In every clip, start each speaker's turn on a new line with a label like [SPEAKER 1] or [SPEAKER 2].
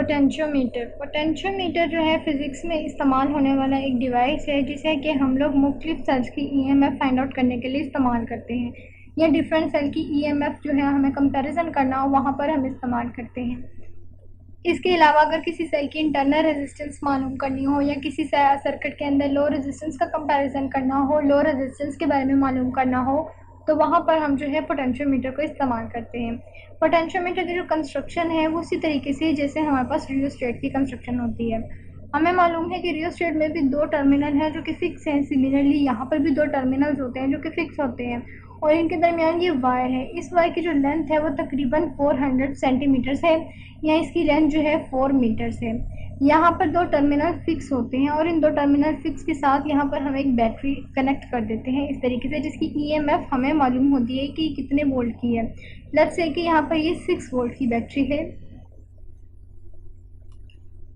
[SPEAKER 1] Potentiometer जो है physics में इस्तेमाल होने वाला एक डिवाइस है जिसे कि हम लोग मुख्तलिफ सेल्स की ईएमएफ फाइंड आउट करने के लिए इस्तेमाल करते हैं, या डिफरेंट सेल की ईएमएफ जो है हमें कंपैरिजन करना हो वहाँ पर हम इस्तेमाल करते हैं। इसके अलावा अगर किसी सेल की इंटरनल रेजिस्टेंस मालूम करनी हो या किसी सर्किट के अंदर लो रेजिस्टेंस का कंपैरिजन करना हो, लो रेजिस्टेंस के बारे में मालूम करना हो, तो वहाँ पर हम जो है पोटेंशियोमीटर को इस्तेमाल करते हैं। पोटेंशियोमीटर की जो कंस्ट्रक्शन है वो उसी तरीके से जैसे हमारे पास रियोस्टेट की कंस्ट्रक्शन होती है। हमें मालूम है कि रियोस्टेट में भी दो टर्मिनल हैं जो कि फिक्स हैं। सिमिलरली यहाँ पर भी दो टर्मिनल्स होते हैं जो कि फिक्स होते हैं और इनके दरमियान ये वायर है। इस वायर की जो लेंथ है वो तकरीबन 400 सेंटीमीटर्स है, या इसकी लेंथ जो है 4 मीटर्स है। यहाँ पर दो टर्मिनल फिक्स होते हैं और इन दो टर्मिनल फिक्स के साथ यहाँ पर हम एक बैटरी कनेक्ट कर देते हैं इस तरीके से, जिसकी ईएमएफ हमें मालूम होती है कि कितने वोल्ट की है। लेट्स से कि यहाँ पर ये 6 वोल्ट की बैटरी है।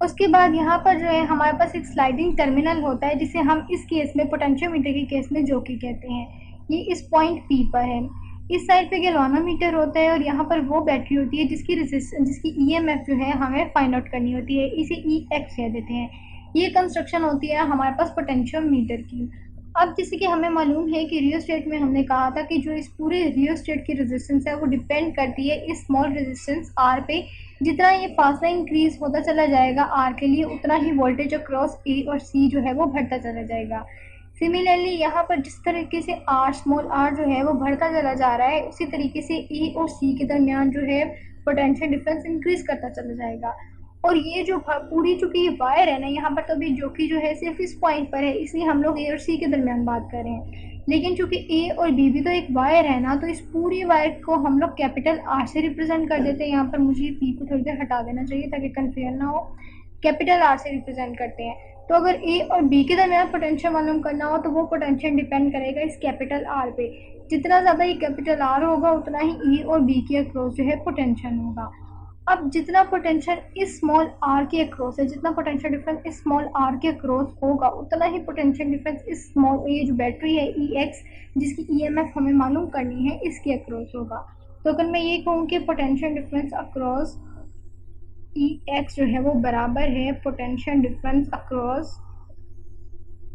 [SPEAKER 1] उसके बाद यहाँ पर जो है हमारे पास एक स्लाइडिंग टर्मिनल होता है जिसे हम इस केस में पोटेंशियोमीटर के केस में जोकी कहते हैं। ये इस पॉइंट पी पर है। इस साइड पे गैल्वानोमीटर होता है और यहाँ पर वो बैटरी होती है जिसकी ईएमएफ जो है हमें फाइंड आउट करनी होती है। इसे ई एक्स कह देते हैं। ये कंस्ट्रक्शन होती है हमारे पास पोटेंशियोमीटर की। अब जैसे कि हमें मालूम है कि रियोस्टेट में हमने कहा था कि जो इस पूरे रियोस्टेट की रेजिस्टेंस है वो डिपेंड करती है इस स्मॉल रेजिस्टेंस आर पे। जितना ये फासला इंक्रीज होता चला जाएगा आर के लिए, उतना ही वोल्टेज अक्रॉस ए और सी जो है वो बढ़ता चला जाएगा। सिमिलरली यहाँ पर जिस तरीके से आर स्मॉल आर जो है वो बढ़ता चला जा रहा है, उसी तरीके से ए और सी के दरमियान जो है पोटेंशियल डिफरेंस इंक्रीज करता चला जाएगा। और ये जो पूरी चूंकि ये वायर है ना, यहाँ पर तो अभी जो कि जो है सिर्फ इस पॉइंट पर है, इसलिए हम लोग ए और सी के दरमियान बात कर रहे हैं। लेकिन चूंकि ए और बी भी तो एक वायर है ना, तो इस पूरी वायर को हम लोग कैपिटल आर से रिप्रेजेंट कर देते हैं। यहाँ पर मुझे पी को थोड़ी देर हटा देना चाहिए ताकि कन्फ्यूजन ना हो। कैपिटल आर से रिप्रेजेंट करते हैं। तो अगर ए और बी के दरमियान पोटेंशियल मालूम करना हो तो वो पोटेंशियल डिपेंड करेगा इस कैपिटल आर पे। जितना ज़्यादा ये कैपिटल आर होगा उतना ही ए और बी के अक्रॉस जो है पोटेंशियल होगा। अब जितना पोटेंशियल इस स्मॉल आर के अक्रॉस है, जितना पोटेंशियल डिफरेंस इस स्मॉल आर के अक्रॉस होगा, उतना ही पोटेंशियल डिफरेंस इस स्मॉल ये जो बैटरी है ई एक्स जिसकी ईएमएफ हमें मालूम करनी है इसके अक्रॉस होगा। तो अगर मैं ये कहूँ कि potential difference across E x जो है वो बराबर है potential difference across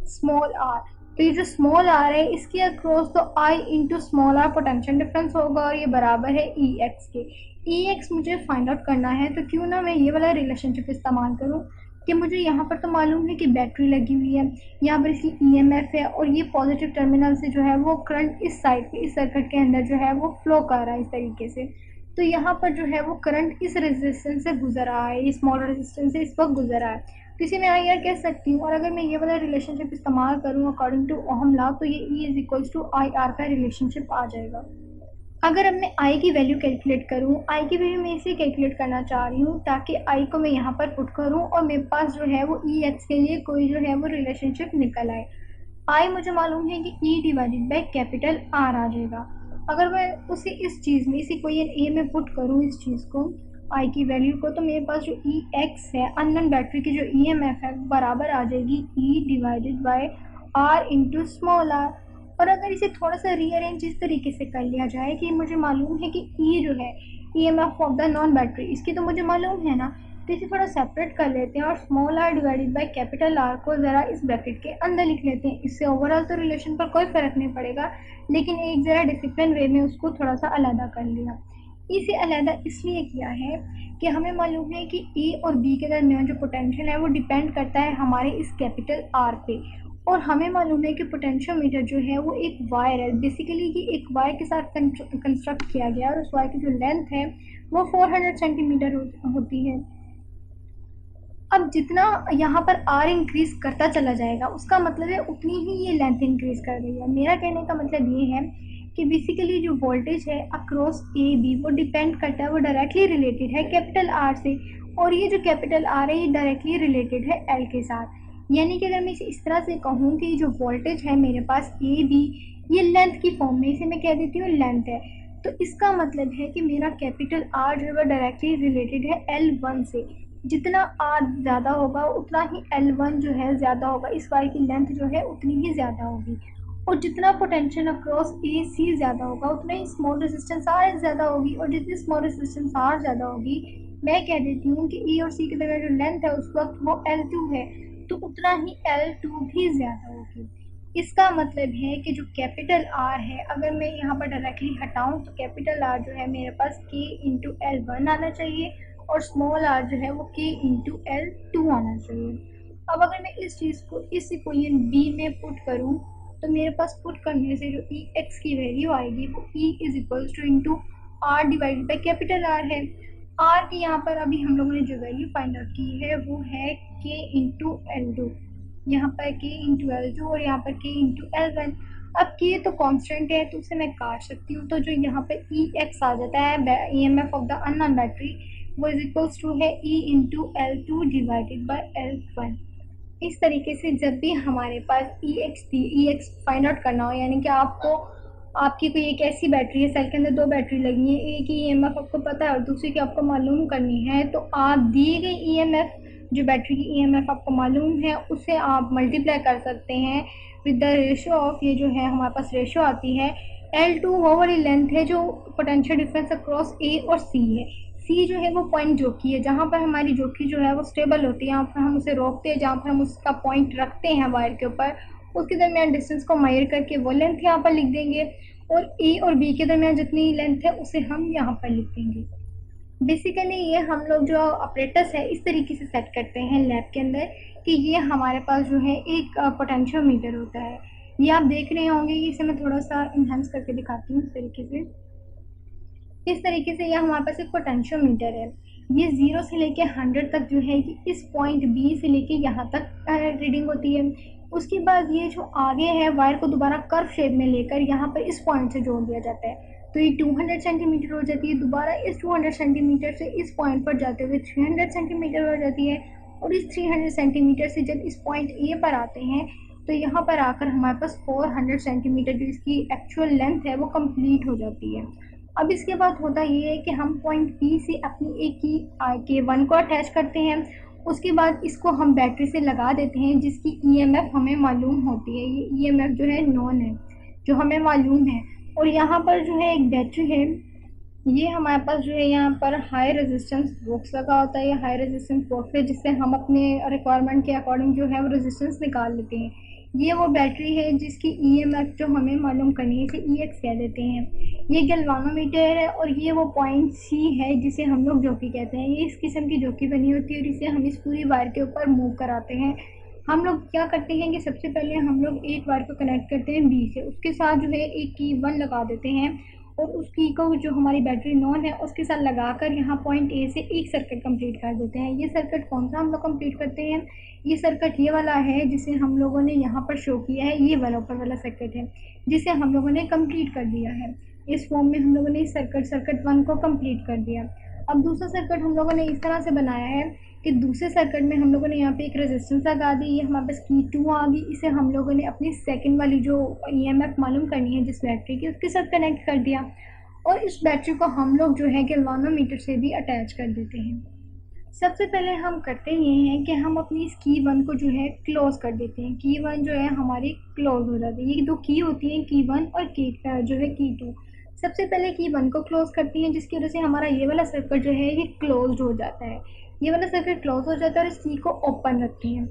[SPEAKER 1] small r, तो ये जो स्मॉल आर है इसके अक्रॉस तो I into small r potential difference होगा और ये बराबर है ई एक्स के। ई एक्स मुझे फाइंड आउट करना है, तो क्यों ना मैं ये वाला रिलेशनशिप इस्तेमाल करूँ कि मुझे यहाँ पर तो मालूम है कि बैटरी लगी हुई है, यहाँ पर इसकी ईएमएफ है और ये पॉजिटिव टर्मिनल से जो है वो करंट इस साइड पे इस सर्किट के अंदर जो है वो फ्लो कर रहा है इस तरीके से। तो यहाँ पर जो है वो करंट इस रेजिस्टेंस से गुजर रहा है, ये स्मॉल रेजिस्टेंस से इस वक्त गुजर रहा है। तो इसे मैं आई आर कह सकती हूँ। और अगर मैं ये वाला रिलेशनशिप इस्तेमाल करूँ अकॉर्डिंग टू ओहम लॉ, तो ये E is equals to I R का रिलेशनशिप आ जाएगा। अगर अब मैं आई की वैल्यू कैलकुलेट करूँ, आई की वैल्यू मैं इसे कैलकुलेट करना चाह रही हूँ ताकि आई को मैं यहाँ पर पुट करूँ और मेरे पास जो है वो ई एक्स के लिए कोई जो है वो रिलेशनशिप निकल आए। आई मुझे मालूम है कि ई डिवाइडेड बाई कैपिटल आर आ जाएगा। अगर मैं उसे इस चीज़ में इसी कोई ए में पुट करूँ इस चीज़ को आई की वैल्यू को, तो मेरे पास जो ई एक्स है अननोन बैटरी की जो ई एम एफ है बराबर आ जाएगी E divided by R into small r. और अगर इसे थोड़ा सा रीअरेंज इस तरीके से कर लिया जाए कि मुझे मालूम है कि ई जो है E M F of the known battery इसकी तो मुझे मालूम है ना, तो इसे थोड़ा सेपरेट कर लेते हैं और small R divided by capital R को ज़रा इस ब्रैकेट के अंदर लिख लेते हैं। इससे ओवरऑल तो रिलेशन पर कोई फ़र्क नहीं पड़ेगा, लेकिन एक ज़रा डिसिप्लिन वे में उसको थोड़ा सा अलहदा कर लिया। इसे अलहदा इसलिए किया है कि हमें मालूम है कि ए और बी के दरमियान जो पोटेंशियल है वो डिपेंड करता है हमारे इस कैपिटल आर पे। और हमें मालूम है कि पोटेंशियोमीटर जो है वो एक वायर है। बेसिकली ये एक वायर के साथ कंस्ट्रक्ट किया गया है और उस वायर की जो लेंथ है वो 400 सेंटीमीटर होती है। अब जितना यहाँ पर आर इंक्रीज करता चला जाएगा उसका मतलब है उतनी ही ये लेंथ इंक्रीज कर रही है। मेरा कहने का मतलब ये है कि बेसिकली जो वोल्टेज है अक्रॉस ए बी वो डिपेंड करता है, वो डायरेक्टली रिलेटेड है कैपिटल आर से, और ये जो कैपिटल आर है ये डायरेक्टली रिलेटेड है एल के साथ। यानी कि अगर मैं इसे इस तरह से कहूँ कि जो वोल्टेज है मेरे पास ए बी ये लेंथ की फॉर्म में, इसे मैं कह देती हूँ लेंथ है, तो इसका मतलब है कि मेरा कैपिटल आर जो है वो डायरेक्टली रिलेटेड है L1 से। जितना आर ज़्यादा होगा उतना ही L1 जो है ज़्यादा होगा, इस वायर की लेंथ जो है उतनी ही ज़्यादा होगी। और जितना पोटेंशियल अक्रॉस ए सी ज़्यादा होगा उतना ही स्मॉल रेजिस्टेंस आर ज़्यादा होगी, और जितनी स्मॉल रेजिस्टेंस आर ज़्यादा होगी मैं कह देती हूँ कि ई और सी के दरमियान जो लेंथ है उस वक्त वो L2 है, तो उतना ही L2 भी ज़्यादा होगी। इसका मतलब है कि जो कैपिटल R है, अगर मैं यहाँ पर डायरेक्टली हटाऊँ तो कैपिटल R जो है मेरे पास K इंटू L1 आना चाहिए और स्मॉल r जो है वो K इंटू L2 आना चाहिए। अब अगर मैं इस चीज़ को इस इक्वेशन B में पुट करूँ तो मेरे पास पुट करने से जो ई एक्स की वैल्यू आएगी वो E is equals to into R divided by capital R है। आर की यहाँ पर अभी हम लोगों ने जो वैल्यू फाइंड आउट की है वो है के इंटू एल टू, यहाँ पर के इंटू एल टू और यहाँ पर के इंटू एल वन। अब के तो कांस्टेंट है तो उसे मैं काट सकती हूँ, तो जो यहाँ पर ई एक्स आ जाता है E M F of the unknown battery वो इज इक्वल्स टू है E into L two divided by L one. इस तरीके से जब भी हमारे पास ई एक्स फाइंड आउट करना हो, यानी कि आपको आपकी कोई एक ऐसी बैटरी है, सेल के अंदर दो बैटरी लगी है, एक की ईएमएफ आपको पता है और दूसरी की आपको मालूम करनी है, तो आप दी गई ईएमएफ, जो बैटरी की ईएमएफ आपको मालूम है उसे आप मल्टीप्लाई कर सकते हैं विद द रेशियो ऑफ, ये जो है हमारे पास रेशियो आती है L2, वो वाली लेंथ है जो पोटेंशियल डिफरेंस अक्रॉस ए और सी है। सी जो है वो पॉइंट जोकी है, जहाँ पर हमारी जोकी जो है वो स्टेबल होती है, यहाँ पर हम उसे रोकते हैं, जहाँ पर हम उसका पॉइंट रखते हैं वायर के ऊपर, उसके दरमियान डिस्टेंस को मेजर करके वो लेंथ यहाँ पर लिख देंगे और ए और बी के दरमियान जितनी लेंथ है उसे हम यहाँ पर लिख देंगे। बेसिकली ये हम लोग जो ऑपरेटर्स है इस तरीके से सेट करते हैं लैब के अंदर कि ये हमारे पास जो है एक पोटेंशियोमीटर होता है। ये आप देख रहे होंगे, इसे मैं थोड़ा सा इन्हांस करके दिखाती हूँ इस तरीके से। इस तरीके से ये हमारे पास एक पोटेंशियोमीटर है, ये 0 से लेके 100 तक जो है कि इस पॉइंट बी से लेके यहाँ तक रीडिंग होती है। उसके बाद ये जो आगे है वायर को दोबारा कर्व शेप में लेकर यहाँ पर इस पॉइंट से जोड़ दिया जाता है, तो ये 200 सेंटीमीटर हो जाती है। दोबारा इस 200 सेंटीमीटर से इस पॉइंट पर जाते हुए 300 सेंटीमीटर हो जाती है और इस 300 सेंटीमीटर से जब इस पॉइंट ए पर आते हैं तो यहाँ पर आकर हमारे पास 400 सेंटीमीटर जो इसकी एक्चुअल लेंथ है वो कंप्लीट हो जाती है। अब इसके बाद होता ये है कि हम पॉइंट बी से अपनी एक की के वन को अटैच करते हैं, उसके बाद इसको हम बैटरी से लगा देते हैं जिसकी ईएमएफ हमें मालूम होती है। ये ईएमएफ जो है नॉन है, जो हमें मालूम है। और यहाँ पर जो है एक बैटरी है, ये हमारे पास जो है यहाँ पर हाई रेजिस्टेंस बॉक्स लगा होता है। ये हाई रेजिस्टेंस बॉक्स है जिससे हम अपने रिक्वायरमेंट के अकॉर्डिंग जो है वो रेजिस्टेंस निकाल लेते हैं। ये वो बैटरी है जिसकी ईएमएफ जो हमें मालूम करनी है, इसे ईएक्स कह देते हैं। ये गैल्वानोमीटर है और ये वो पॉइंट सी है जिसे हम लोग जोकी कहते हैं। ये इस किस्म की जोकी बनी होती है और इसे हम इस पूरी वायर के ऊपर मूव कराते हैं। हम लोग क्या करते हैं कि सबसे पहले हम लोग एक वायर को कनेक्ट करते हैं बी से, उसके साथ जो है एक की वन लगा देते हैं और उस की को जो हमारी बैटरी नॉन है उसके साथ लगाकर यहाँ पॉइंट ए से एक सर्किट कंप्लीट कर देते हैं। ये सर्किट कौन सा हम लोग कंप्लीट करते हैं, ये सर्किट ये वाला है जिसे हम लोगों ने यहाँ पर शो किया है। ये वाला ऊपर वाला सर्किट है जिसे हम लोगों ने कंप्लीट कर दिया है। इस फॉर्म में हम लोगों ने इस सर्किट वन को कंप्लीट कर दिया। अब दूसरा सर्किट हम लोगों ने इस तरह से बनाया है कि दूसरे सर्किट में हम लोगों ने यहाँ पे एक रेजिस्टेंस लगा दी, ये हमारे पास की 2 आ गई। इसे हम लोगों ने अपनी सेकंड वाली जो ईएमएफ मालूम करनी है जिस बैटरी की, उसके साथ कनेक्ट कर दिया और इस बैटरी को हम लोग जो है गैल्वानोमीटर से भी अटैच कर देते हैं। सबसे पहले हम करते ये हैं कि हम अपनी इस की वन को जो है क्लोज कर देते हैं। की वन जो है हमारी क्लोज हो जाती है। ये दो की होती हैं, की वन और की जो है की टू। सबसे पहले की वन को क्लोज करती हैं जिसकी वजह से हमारा ये वाला सर्किट जो है ये क्लोज हो जाता है। ये वाला सर्किट क्लोज हो जाता है और इस की को ओपन रखते हैं।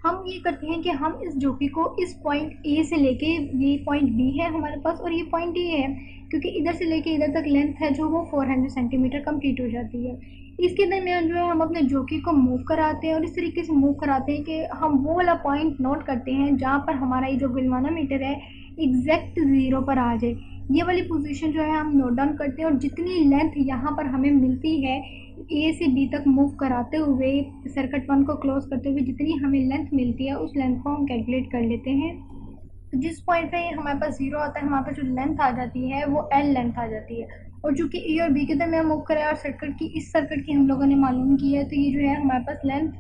[SPEAKER 1] हम ये करते हैं कि हम इस जोकी को इस पॉइंट ए से लेके, ये पॉइंट बी है हमारे पास और ये पॉइंट ए है, क्योंकि इधर से लेके इधर तक लेंथ है जो वो 400 सेंटीमीटर कंप्लीट हो जाती है। इसके दरमियान जो है हम अपने जोकी को मूव कराते हैं और इस तरीके से मूव कराते हैं कि हम वो वाला पॉइंट नोट करते हैं जहाँ पर हमारा ये जो गैल्वानोमीटर है एग्जैक्ट 0 पर आ जाए। ये वाली पोजीशन जो है हम नोट डाउन करते हैं और जितनी लेंथ यहाँ पर हमें मिलती है ए से बी तक मूव कराते हुए, सर्किट वन को क्लोज करते हुए जितनी हमें लेंथ मिलती है उस लेंथ को हम कैलकुलेट कर लेते हैं। तो जिस पॉइंट पे हमारे पास 0 आता है हमारे पास जो लेंथ आ जाती है वो एल लेंथ आ जाती है। और चूँकि ए और बी के दरमियान मूव करा और इस सर्किट की हम लोगों ने मालूम की है, तो ये जो है हमारे पास लेंथ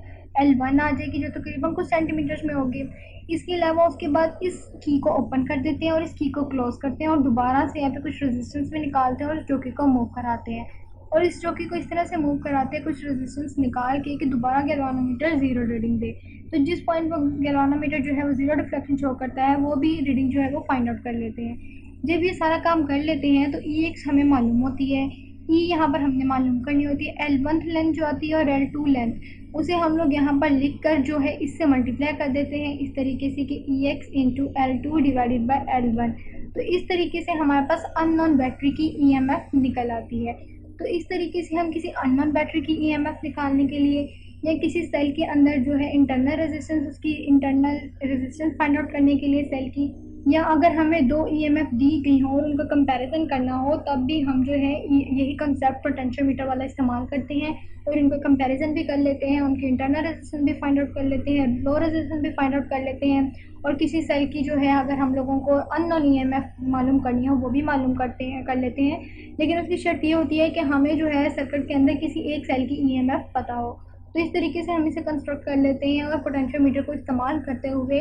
[SPEAKER 1] L1 आ जाएगी जो तकरीबन कुछ सेंटीमीटर्स में होगी। इसके अलावा उसके बाद इस की को ओपन कर देते हैं और इस की को क्लोज करते हैं और दोबारा से यहाँ पे कुछ रेजिस्टेंस में निकालते हैं और इस जोकी को मूव कराते हैं और इस जोकी को इस तरह से मूव कराते हैं कुछ रेजिस्टेंस निकाल के कि दोबारा गैल्वानोमीटर 0 रीडिंग दे। तो जिस पॉइंट पर गैल्वानोमीटर जो है वो 0 डिफ्लेक्शन शो करता है वो भी रीडिंग जो है वो फाइंड आउट कर लेते हैं। जब ये सारा काम कर लेते हैं तो ई एक्स हमें मालूम होती है। ई यहाँ पर हमने मालूम करनी होती है। L1 लेंथ जो आती है और L2 लेंथ उसे हम लोग यहाँ पर लिख कर जो है इससे मल्टीप्लाई कर देते हैं इस तरीके से कि EX into L2 divided by L1। तो इस तरीके से हमारे पास अननोन बैटरी की EMF निकल आती है। तो इस तरीके से हम किसी अननोन बैटरी की EMF निकालने के लिए या किसी सेल के अंदर जो है इंटरनल रेजिस्टेंस उसकी इंटरनल रेजिस्टेंस फाइंड आउट करने के लिए सेल की, या अगर हमें दो EMF दी गई हो और उनका कंपैरिजन करना हो तब भी हम जो है यही कंसेप्ट पोटेंशियोमीटर वाला इस्तेमाल करते हैं और इनका कंपैरिजन भी कर लेते हैं, उनकी इंटरनल रेजिस्टेंस भी फाइंड आउट कर लेते हैं, लो रेजिस्टेंस भी फाइंड आउट कर लेते हैं, और किसी सेल की जो है अगर हम लोगों को अननोन EMF मालूम करनी हो वो भी मालूम कर लेते हैं। लेकिन उसकी शर्त ये होती है कि हमें जो है सर्किट के अंदर किसी एक सेल की EMF पता हो। तो इस तरीके से हम इसे कंस्ट्रक्ट कर लेते हैं और पोटेंशियोमीटर को इस्तेमाल करते हुए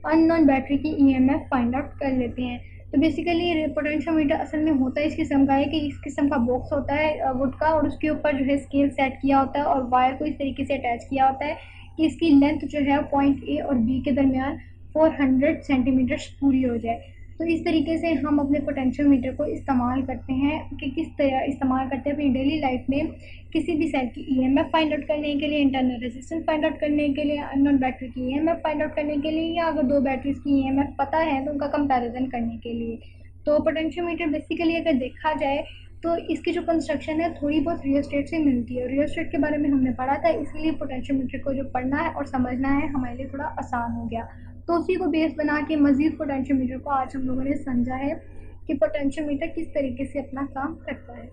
[SPEAKER 1] अननोन बैटरी की EMF फाइंड आउट कर लेते हैं। तो बेसिकली पोटेंशियोमीटर असल में होता है इस किस्म का है कि इस किस्म का बॉक्स होता है वुड का, और उसके ऊपर जो है स्केल सेट किया होता है और वायर को इस तरीके से अटैच किया होता है कि इसकी लेंथ जो है पॉइंट A और B के दरमियान 400 सेंटीमीटर पूरी हो जाए। तो इस तरीके से हम अपने पोटेंशियोमीटर को इस्तेमाल करते हैं कि किस तरह इस्तेमाल करते हैं अपनी डेली लाइफ में किसी भी सेल की EMF फाइंड आउट करने के लिए, इंटरनल रेजिस्टेंस फाइंड आउट करने के लिए, अननोन बैटरी की EMF फाइंड आउट करने के लिए, या अगर दो बैटरीज की EMF पता है तो उनका कंपैरिजन करने के लिए। तो पोटेंशियोमीटर बेसिकली अगर देखा जाए तो इसकी जो कंस्ट्रक्शन है थोड़ी बहुत रियोस्टेट से मिलती है। रियोस्टेट के बारे में हमने पढ़ा था, इसलिए पोटेंशियोमीटर को जो पढ़ना है और समझना है हमारे लिए थोड़ा आसान हो गया। तो उसी को बेस बना के मज़ीद पोटेंशियोमीटर को आज हम लोगों ने समझा है कि पोटेंशियोमीटर किस तरीके से अपना काम करता है।